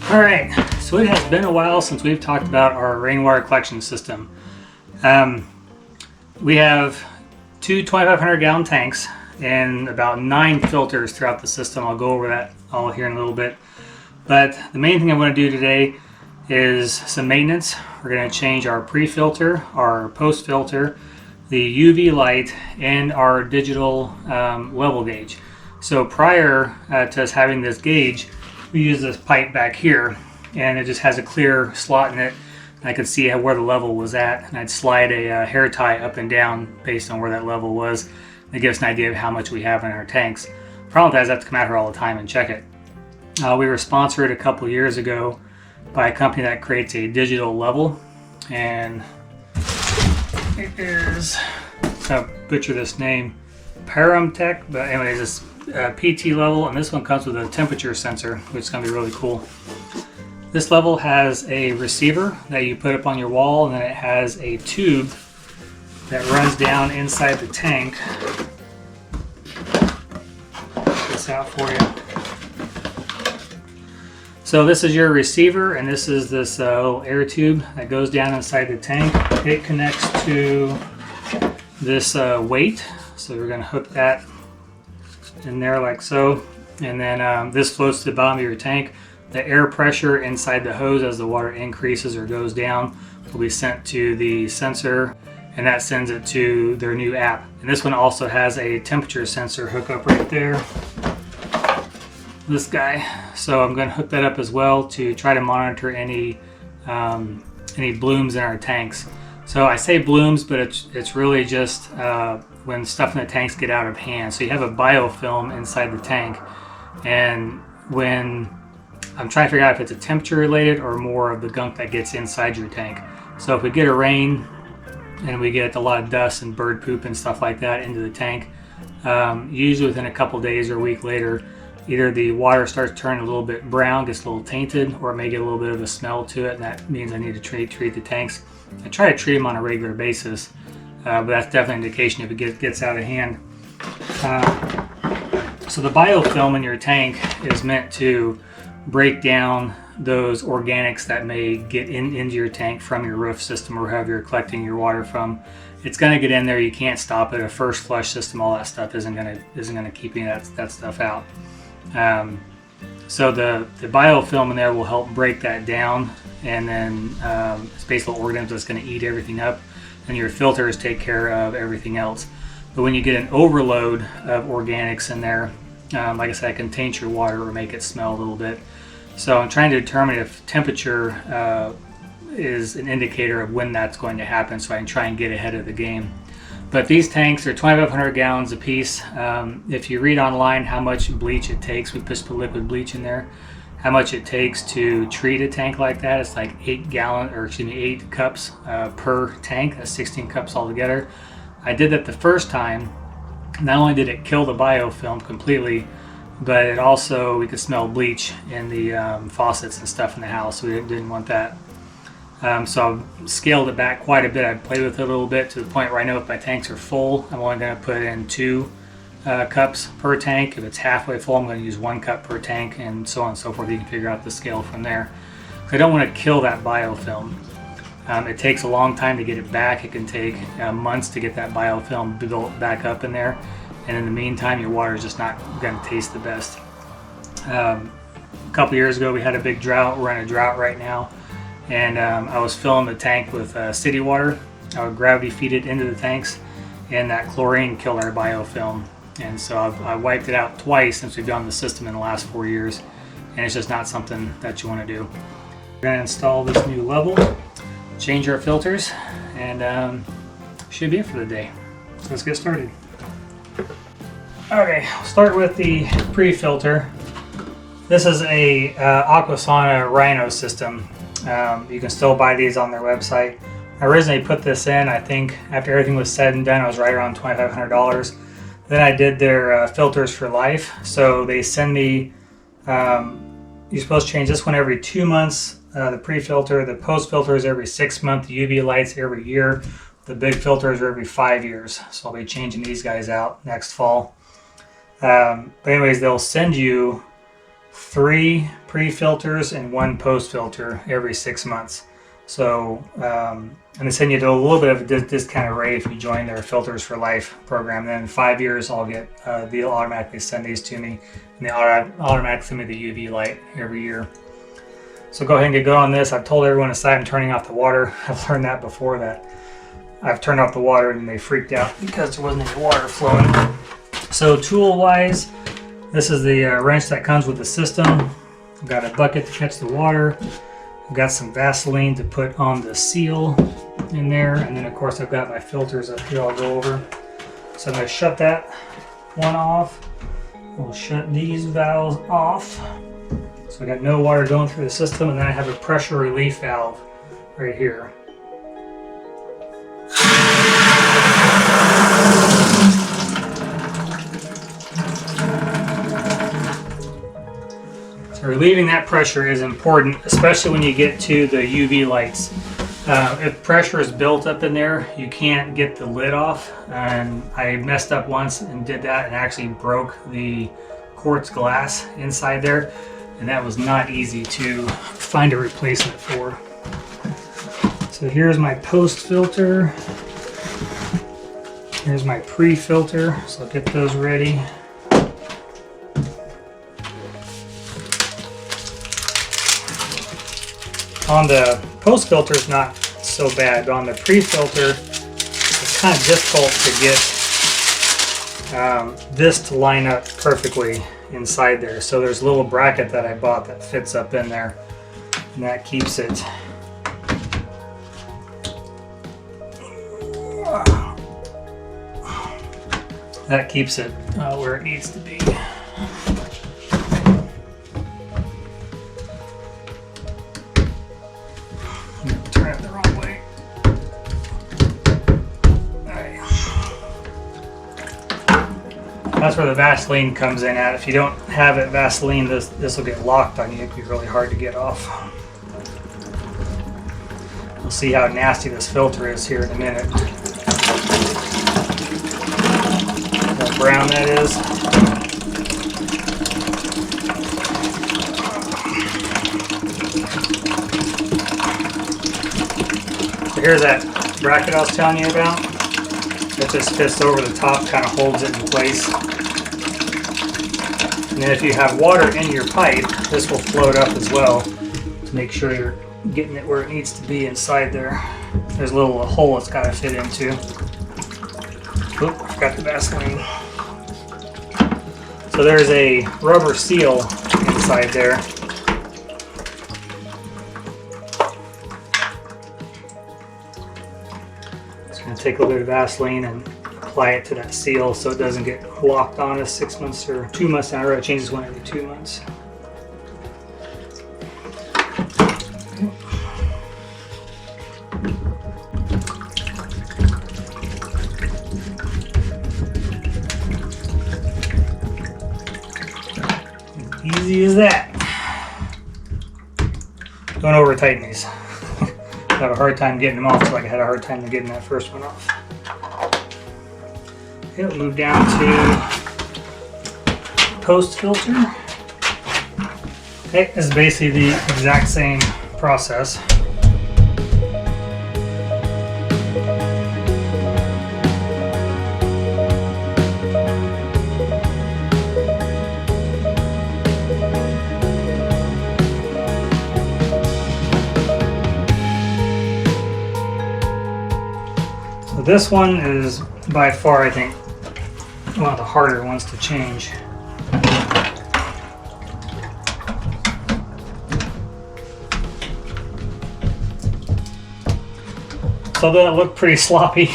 Alright, so it has been a while since we've talked about our rainwater collection system. We have two 2,500 gallon tanks and about 9 filters throughout the system. I'll go over that all here in a little bit. But the main thing I want to do today is some maintenance. We're going to change our pre-filter, our post-filter, the UV light, and our digital level gauge. So prior to us having this gauge, we use this pipe back here, and it just has a clear slot in it. I could see where the level was at, and I'd slide a hair tie up and down based on where that level was. It gives us an idea of how much we have in our tanks. Problem with that is I have to come out here all the time and check it. We were sponsored a couple years ago by a company that creates a digital level, and it is, I'll butcher this name, Paremtech, but anyways, it's PT level, and this one comes with a temperature sensor, which is going to be really cool. This level has a receiver that you put up on your wall, and then it has a tube that runs down inside the tank. Get this out for you. So this is your receiver, and this is this little air tube that goes down inside the tank. It connects to this weight, so we're going to hook that in there like so, and then this floats to the bottom of your tank. The air pressure inside the hose as the water increases or goes down will be sent to the sensor, and that sends it to their new app. And this one also has a temperature sensor hookup right there, this guy. So I'm going to hook that up as well to try to monitor any blooms in our tanks. So I say blooms, but it's really just when stuff in the tanks get out of hand. So you have a biofilm inside the tank, and when I'm trying to figure out if it's a temperature related or more of the gunk that gets inside your tank. So if we get a rain and we get a lot of dust and bird poop and stuff like that into the tank, usually within a couple days or a week later, either the water starts turning a little bit brown, gets a little tainted, or it may get a little bit of a smell to it, and that means I need to treat the tanks. I try to treat them on a regular basis, but that's definitely an indication if it gets out of hand. So the biofilm in your tank is meant to break down those organics that may get into your tank from your roof system or wherever you're collecting your water from. It's going to get in there. You can't stop it. A first flush system, all that stuff isn't going to keep any of that stuff out. So the biofilm in there will help break that down, and then it's basically organisms that's going to eat everything up, and your filters take care of everything else. But when you get an overload of organics in there, like I said, it can taint your water or make it smell a little bit. So I'm trying to determine if temperature is an indicator of when that's going to happen, so I can try and get ahead of the game. But these tanks are 2,500 gallons a piece. If you read online how much bleach it takes, we put liquid bleach in there, how much it takes to treat a tank like that, it's like 8 cups per tank. That's 16 cups altogether. I did that the first time. Not only did it kill the biofilm completely, but it also, we could smell bleach in the faucets and stuff in the house, so we didn't want that. So I've scaled it back quite a bit. I've played with it a little bit to the point where I know if my tanks are full, I'm only going to put in 2 cups per tank. If it's halfway full, I'm going to use 1 cup per tank, and so on and so forth. You can figure out the scale from there. I don't want to kill that biofilm. It takes a long time to get it back. It can take months to get that biofilm built back up in there. And in the meantime, your water is just not going to taste the best. A couple years ago, we had a big drought. We're in a drought right now. And I was filling the tank with city water. I would gravity feed it into the tanks, and that chlorine killed our biofilm. And so I wiped it out twice since we've done the system in the last 4 years. And it's just not something that you want to do. We're going to install this new level, change our filters, and should be it for the day. So let's get started. Okay, I'll start with the pre-filter. This is a Aquasana Rhino system. You can still buy these on their website. I originally put this in, I think after everything was said and done, I was right around $2,500. Then I did their filters for life. So they send me, you're supposed to change this one every 2 months, the pre-filter. The post-filter is every 6 months. The UV lights every year. The big filters are every 5 years. So I'll be changing these guys out next fall. But anyways, they'll send you 3 pre-filters and 1 post-filter every 6 months. So, and they send you to a little bit of a discounted rate if you join their Filters for Life program. Then in 5 years, I'll get they'll automatically send these to me, and they automatically send me the UV light every year. So go ahead and get going on this. I've told everyone aside I'm turning off the water. I've learned that before, that I've turned off the water and they freaked out because there wasn't any water flowing. So tool-wise, this is the wrench that comes with the system. I've got a bucket to catch the water. I've got some Vaseline to put on the seal in there, and then of course I've got my filters up here I'll go over. So I'm going to shut that one off. We'll shut these valves off. So I got no water going through the system, and then I have a pressure relief valve right here. So relieving that pressure is important, especially when you get to the UV lights. If pressure is built up in there, you can't get the lid off, and I messed up once and did that and actually broke the quartz glass inside there, and that was not easy to find a replacement for. So here's my post filter, here's my pre-filter, so I'll get those ready. On the post filter, it's not so bad, but on the pre-filter, it's kind of difficult to get this to line up perfectly inside there. So there's a little bracket that I bought that fits up in there, and that keeps it where it needs to be. Turn it the wrong way. Alright. That's where the Vaseline comes in at. If you don't have it Vaseline, this will get locked on you. It'd be really hard to get off. We'll see how nasty this filter is here in a minute. How brown that is. So here's that bracket I was telling you about. It just fits over the top, kind of holds it in place. And then if you have water in your pipe, this will float up as well to make sure you're getting it where it needs to be inside there. There's a little hole it's got to fit into. Oop, I forgot the Vaseline. So there's a rubber seal inside there. Just going to take a little bit of Vaseline and apply it to that seal so it doesn't get locked on us 6 months or 2 months down the road. I change this one every 2 months. Easy as that. Don't over tighten these. I have a hard time getting them off, just like I had a hard time getting that first one off. Okay, we'll move down to post filter. Okay, this is basically the exact same process. This one is by far, I think, one of the harder ones to change. So that it looked pretty sloppy,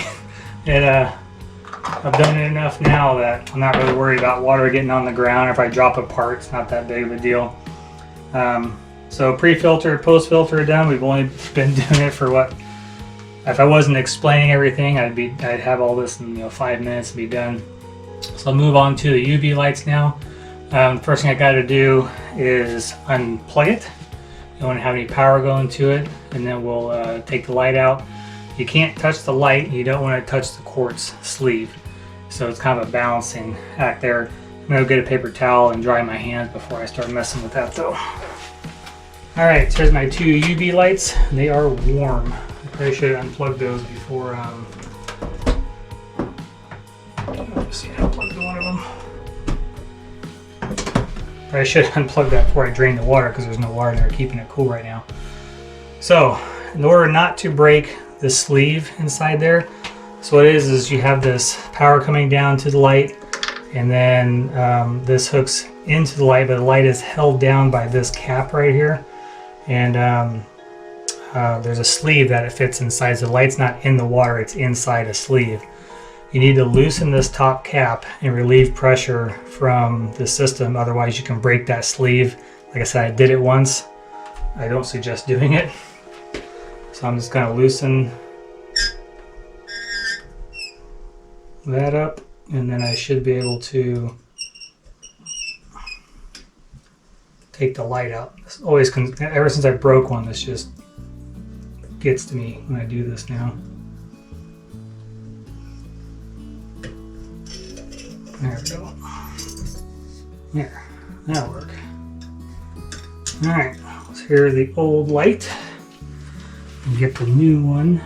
and I've done it enough now that I'm not really worried about water getting on the ground. If I drop a part, it's not that big of a deal. So pre-filter, post-filter done. We've only been doing it for what? If I wasn't explaining everything, I'd have all this in 5 minutes and be done. So I'll move on to the UV lights now. The first thing I got to do is unplug it, don't want to have any power going to it, and then we'll take the light out. You can't touch the light, you don't want to touch the quartz sleeve. So it's kind of a balancing act there. I'm going to get a paper towel and dry my hands before I start messing with that though. Alright, so here's my two UV lights. They are warm. I probably should have unplugged those before see, I unplugged one of them. I should have unplugged that before I drained the water because there's no water in there keeping it cool right now. So, in order not to break the sleeve inside there, so what it is you have this power coming down to the light, and then this hooks into the light, but the light is held down by this cap right here. And there's a sleeve that it fits inside, so the light's not in the water, it's inside a sleeve. You need to loosen this top cap and relieve pressure from the system, otherwise you can break that sleeve. Like I said, I did it once. I don't suggest doing it. So I'm just going to loosen that up, and then I should be able to take the light out. This always, ever since I broke one, this just gets to me when I do this now. There we go. There, that'll work. Alright, so here's the old light. And get the new one.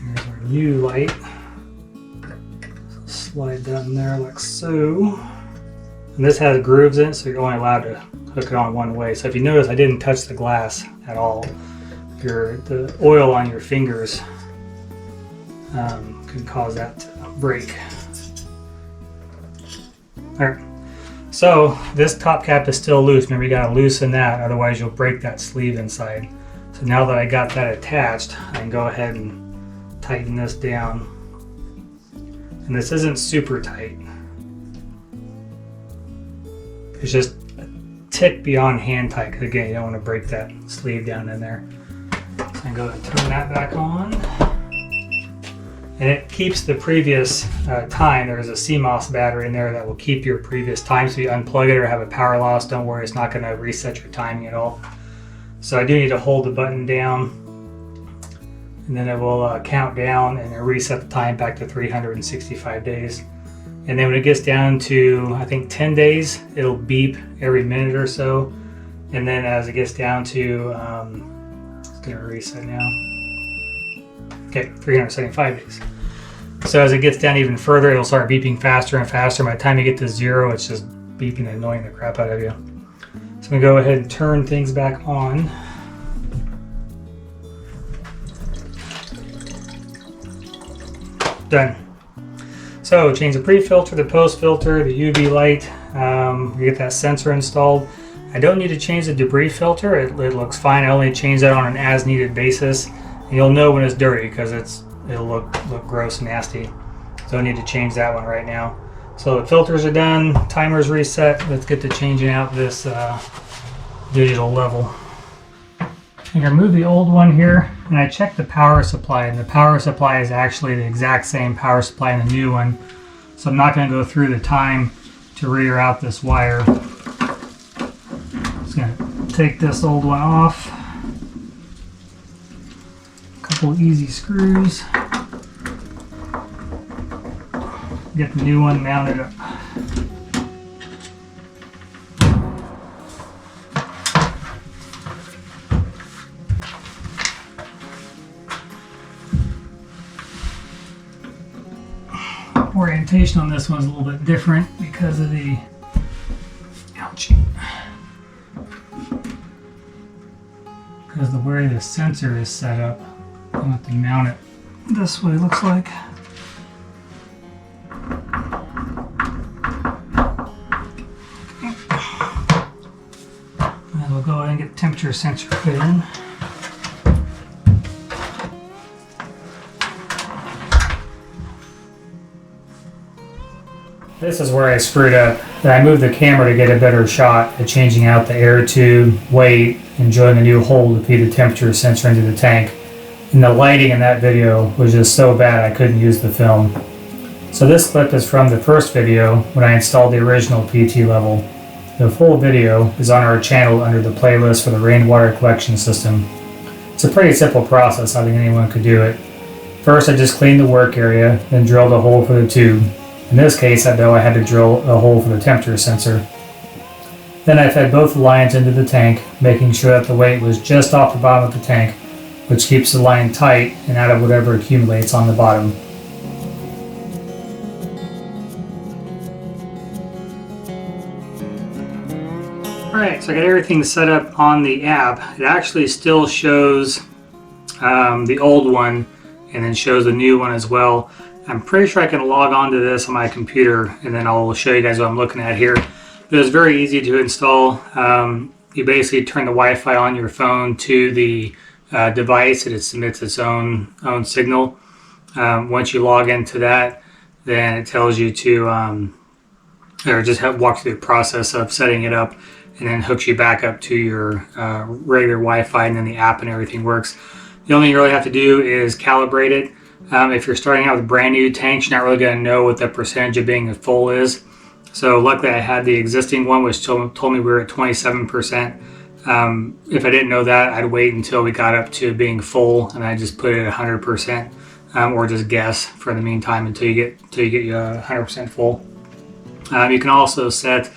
Here's our new light. So slide that in there like so. And this has grooves in it, so you're only allowed to hook it on one way. So if you notice, I didn't touch the glass at all. The oil on your fingers can cause that to break. Alright, so this top cap is still loose. Remember, you gotta loosen that, otherwise you'll break that sleeve inside. So now that I got that attached, I can go ahead and tighten this down. And this isn't super tight. It's just a tick beyond hand tight, because again, you don't want to break that sleeve down in there. So I can go ahead and turn that back on. And it keeps the previous time. There's a CMOS battery in there that will keep your previous time. So if you unplug it or have a power loss, don't worry, it's not going to reset your timing at all. So I do need to hold the button down, and then it will count down and reset the time back to 365 days. And then when it gets down to, I think, 10 days, it'll beep every minute or so. And then as it gets down to, it's going to reset now. Okay, 375 days. So as it gets down even further, it'll start beeping faster and faster. By the time you get to 0, it's just beeping and annoying the crap out of you. So I'm going to go ahead and turn things back on. Done. So change the pre-filter, the post-filter, the UV light. You get that sensor installed. I don't need to change the debris filter. It looks fine. I only change that on an as-needed basis. And you'll know when it's dirty because it'll look gross and nasty. So I need to change that one right now. So the filters are done, timer's reset. Let's get to changing out this digital level. I'm gonna remove the old one here, and I checked the power supply, and the power supply is actually the exact same power supply in the new one. So I'm not gonna go through the time to reroute this wire. Just gonna take this old one off. A couple easy screws. Get the new one mounted up. Orientation on this one's a little bit different because of the, ouch, because the way the sensor is set up. I'm going to have to mount it this way, it looks like. And we'll go ahead and get the temperature sensor put in. This is where I screwed up. I moved the camera to get a better shot at changing out the air tube, weight, and drilling a new hole to feed the temperature sensor into the tank. And the lighting in that video was just so bad I couldn't use the film. So this clip is from the first video when I installed the original PT level. The full video is on our channel under the playlist for the rainwater collection system. It's a pretty simple process. I think anyone could do it. First, I just cleaned the work area, then drilled a hole for the tube. In this case, I know I had to drill a hole for the temperature sensor. Then I fed both lines into the tank, making sure that the weight was just off the bottom of the tank, which keeps the line tight and out of whatever accumulates on the bottom. Alright, so I got everything set up on the app. It actually still shows the old one and then shows the new one as well. I'm pretty sure I can log on to this on my computer and then I'll show you guys what I'm looking at here. It was very easy to install. You basically turn the Wi-Fi on your phone to the device and it submits its own signal. Once you log into that, then it tells you to or just walk through the process of setting it up and then hooks you back up to your regular Wi-Fi, and then the app and everything works. The only thing you really have to do is calibrate it. If you're starting out with brand new tanks, you're not really going to know what the percentage of being full is. So luckily I had the existing one, which told me we were at 27%. If I didn't know that, I'd wait until we got up to being full, and I just put it at 100%, or just guess for the meantime until you get 100% full. You can also set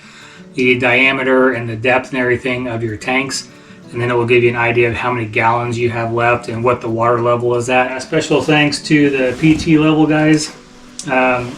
the diameter and the depth and everything of your tanks, and then it will give you an idea of how many gallons you have left and what the water level is at. Special thanks to the PT level guys. I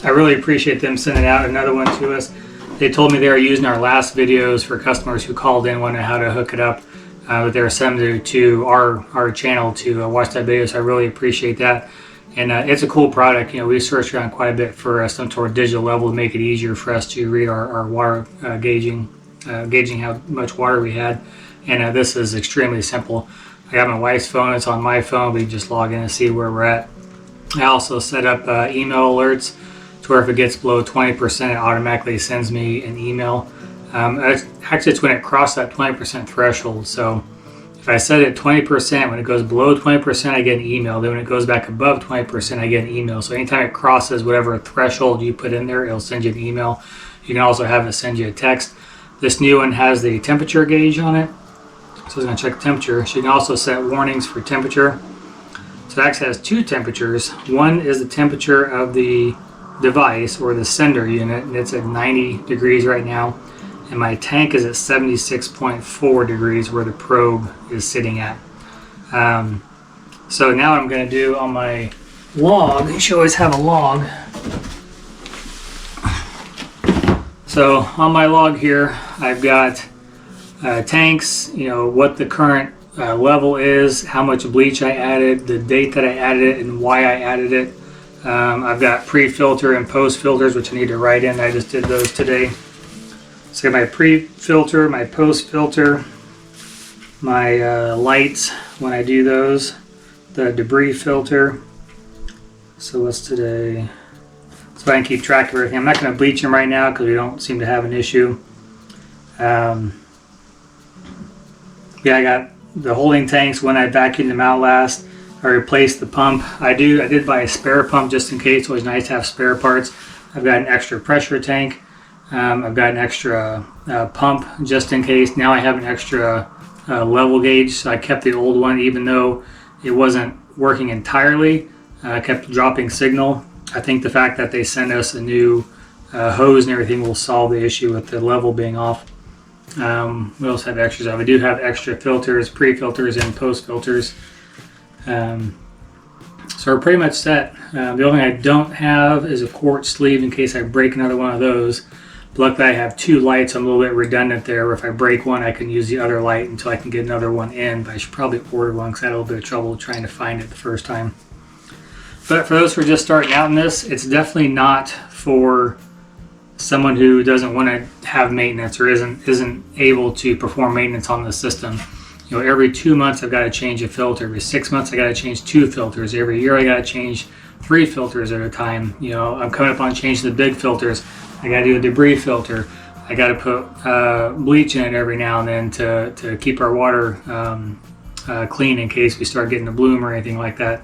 really appreciate them sending out another one to us. They told me they were using our last videos for customers who called in wanting how to hook it up. But they were sending it to our channel to watch that video, so I really appreciate that. And it's a cool product. You know, we searched around quite a bit for some sort of digital level to make it easier for us to read our water gauging how much water we had. And this is extremely simple. I got my wife's phone, it's on my phone. We just log in and see where we're at. I also set up email alerts to where if it gets below 20%, it automatically sends me an email. Actually, it's when it crosses that 20% threshold. So if I set it at 20%, when it goes below 20%, I get an email. Then when it goes back above 20%, I get an email. So anytime it crosses whatever threshold you put in there, it'll send you an email. You can also have it send you a text. This new one has the temperature gauge on it. So it's going to check the temperature. So you can also set warnings for temperature. So it actually has two temperatures. One is the temperature of the device or the sender unit, and it's at 90 degrees right now. And my tank is at 76.4 degrees where the probe is sitting at. So now what I'm going to do on my log, you should always have a log. So on my log here, I've got tanks, you know, what the current level is, how much bleach I added, the date that I added it, and why I added it. I've got pre-filter and post-filters, which I need to write in. I just did those today. So I got my pre-filter, my post-filter, my lights when I do those, the debris filter. So what's today? So I can keep track of everything. I'm not going to bleach them right now because we don't seem to have an issue. Yeah, I got the holding tanks when I vacuumed them out last. I replaced the pump. I did buy a spare pump just in case. It's always nice to have spare parts. I've got an extra pressure tank. I've got an extra pump just in case. Now I have an extra level gauge. So I kept the old one even though it wasn't working entirely. I kept dropping signal. I think the fact that they sent us a new hose and everything will solve the issue with the level being off. We also have extras. I do have extra filters, pre-filters and post-filters. So we're pretty much set. The only thing I don't have is a quartz sleeve in case I break another one of those. But luckily I have two lights. I'm a little bit redundant there. If I break one, I can use the other light until I can get another one in. But I should probably order one because I had a little bit of trouble trying to find it the first time. But for those who are just starting out in this, it's definitely not for someone who doesn't want to have maintenance or isn't able to perform maintenance on the system. You know, every 2 months I've got to change a filter. Every 6 months I got to change 2 filters. Every year I got to change 3 filters at a time. You know, I'm coming up on changing the big filters. I got to do a debris filter. I got to put bleach in it every now and then to keep our water clean in case we start getting a bloom or anything like that.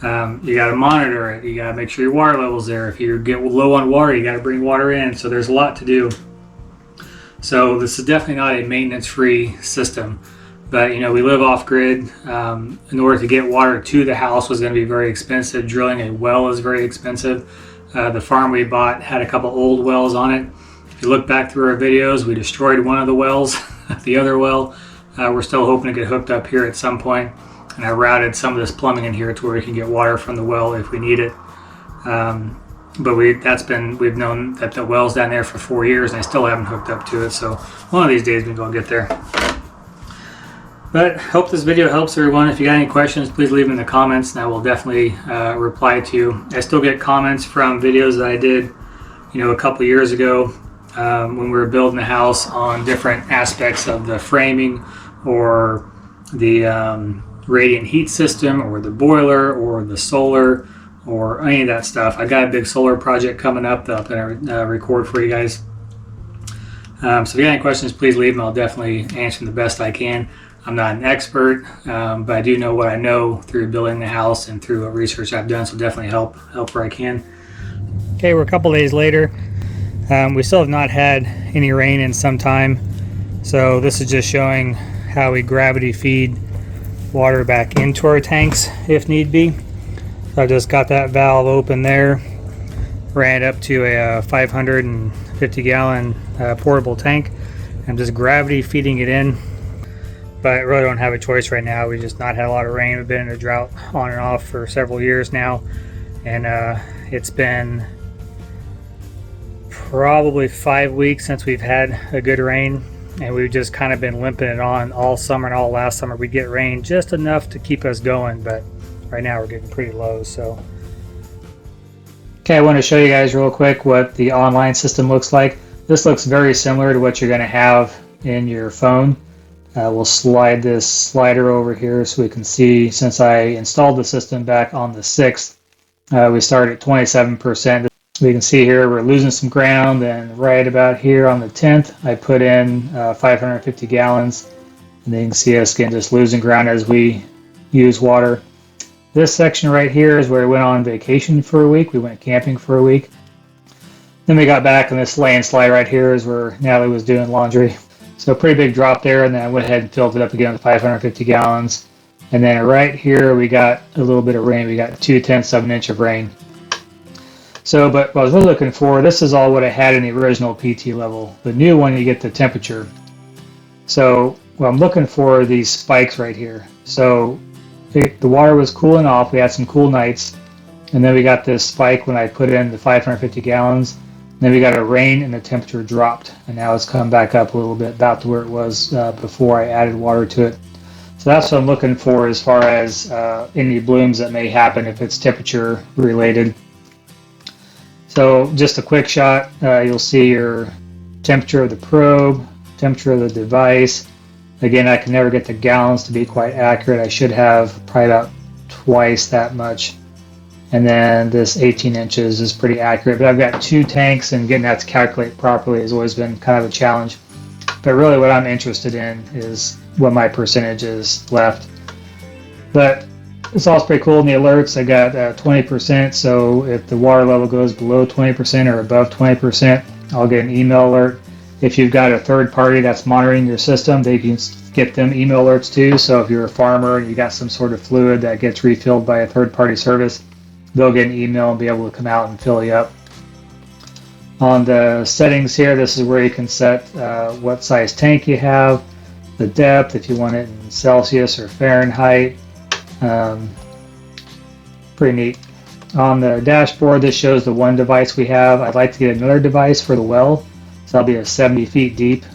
You got to monitor it. You got to make sure your water level's there. If you get low on water, you got to bring water in. So there's a lot to do. So this is definitely not a maintenance-free system. But you know, we live off grid. In order to get water to the house was going to be very expensive. Drilling a well is very expensive. The farm we bought had a couple old wells on it. If you look back through our videos, we destroyed one of the wells. The other well, we're still hoping to get hooked up here at some point. And I routed some of this plumbing in here to where we can get water from the well if we need it. But we've known that the well's down there for 4 years, and I still haven't hooked up to it. So one of these days we're going to get there. But hope this video helps everyone. If you got any questions, please leave them in the comments, and I will definitely reply to you. I still get comments from videos that I did, you know, a couple of years ago when we were building the house on different aspects of the framing or the radiant heat system or the boiler or the solar or any of that stuff. I got a big solar project coming up that I'm going to record for you guys. So if you got any questions, please leave them. I'll definitely answer them the best I can. I'm not an expert, but I do know what I know through building the house and through research I've done, so definitely help where I can. Okay, we're a couple days later. We still have not had any rain in some time, so this is just showing how we gravity feed water back into our tanks if need be. So I just got that valve open there, ran it up to a 550 gallon portable tank. I'm just gravity feeding it in. But I really don't have a choice right now. We just not had a lot of rain. We've been in a drought on and off for several years now. And it's been probably 5 weeks since we've had a good rain. And we've just kind of been limping it on all summer and all last summer. We get rain just enough to keep us going. But right now we're getting pretty low. So, okay, I want to show you guys real quick what the online system looks like. This looks very similar to what you're going to have in your phone. We'll slide this slider over here so we can see, since I installed the system back on the 6th, we started at 27%. We can see here we're losing some ground, and right about here on the 10th, I put in 550 gallons, and then you can see us again just losing ground as we use water. This section right here is where we went on vacation for a week. We went camping for a week. Then we got back, and this landslide right here is where Natalie was doing laundry. So a pretty big drop there, and then I went ahead and filled it up again with 550 gallons. And then right here we got a little bit of rain. We got 2/10 of an inch of rain. So, but what I was really looking for, this is all what I had in the original PT level. The new one, you get the temperature. So what I'm looking for are these spikes right here. So the water was cooling off. We had some cool nights. And then we got this spike when I put in the 550 gallons. Then we got a rain and the temperature dropped, and now it's come back up a little bit, about to where it was before I added water to it. So that's what I'm looking for as far as any blooms that may happen if it's temperature related. So just a quick shot, you'll see your temperature of the probe, temperature of the device. Again, I can never get the gallons to be quite accurate. I should have probably about twice that much. And then this 18 inches is pretty accurate, but I've got 2 tanks, and getting that to calculate properly has always been kind of a challenge. But really what I'm interested in is what my percentage is left. But it's also pretty cool in the alerts. I got 20%, so if the water level goes below 20% or above 20%, I'll get an email alert. If you've got a third party that's monitoring your system, they can get them email alerts too. So if you're a farmer and you got some sort of fluid that gets refilled by a third party service, they'll get an email and be able to come out and fill you up. On the settings here, this is where you can set what size tank you have, the depth, if you want it in Celsius or Fahrenheit. Pretty neat. On the dashboard, this shows the one device we have. I'd like to get another device for the well, so that'll be a 70 feet deep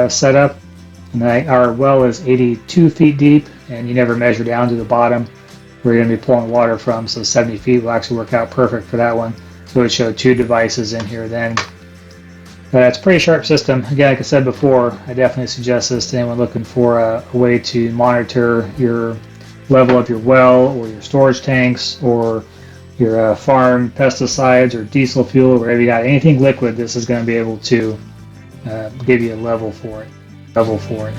setup. And our well is 82 feet deep, and you never measure down to the bottom where you're going to be pulling water from, so 70 feet will actually work out perfect for that one. So it would show 2 devices in here then. But it's a pretty sharp system. Again, like I said before, I definitely suggest this to anyone looking for a way to monitor your level of your well or your storage tanks or your farm pesticides or diesel fuel, or wherever you got anything liquid. This is going to be able to give you a level for it.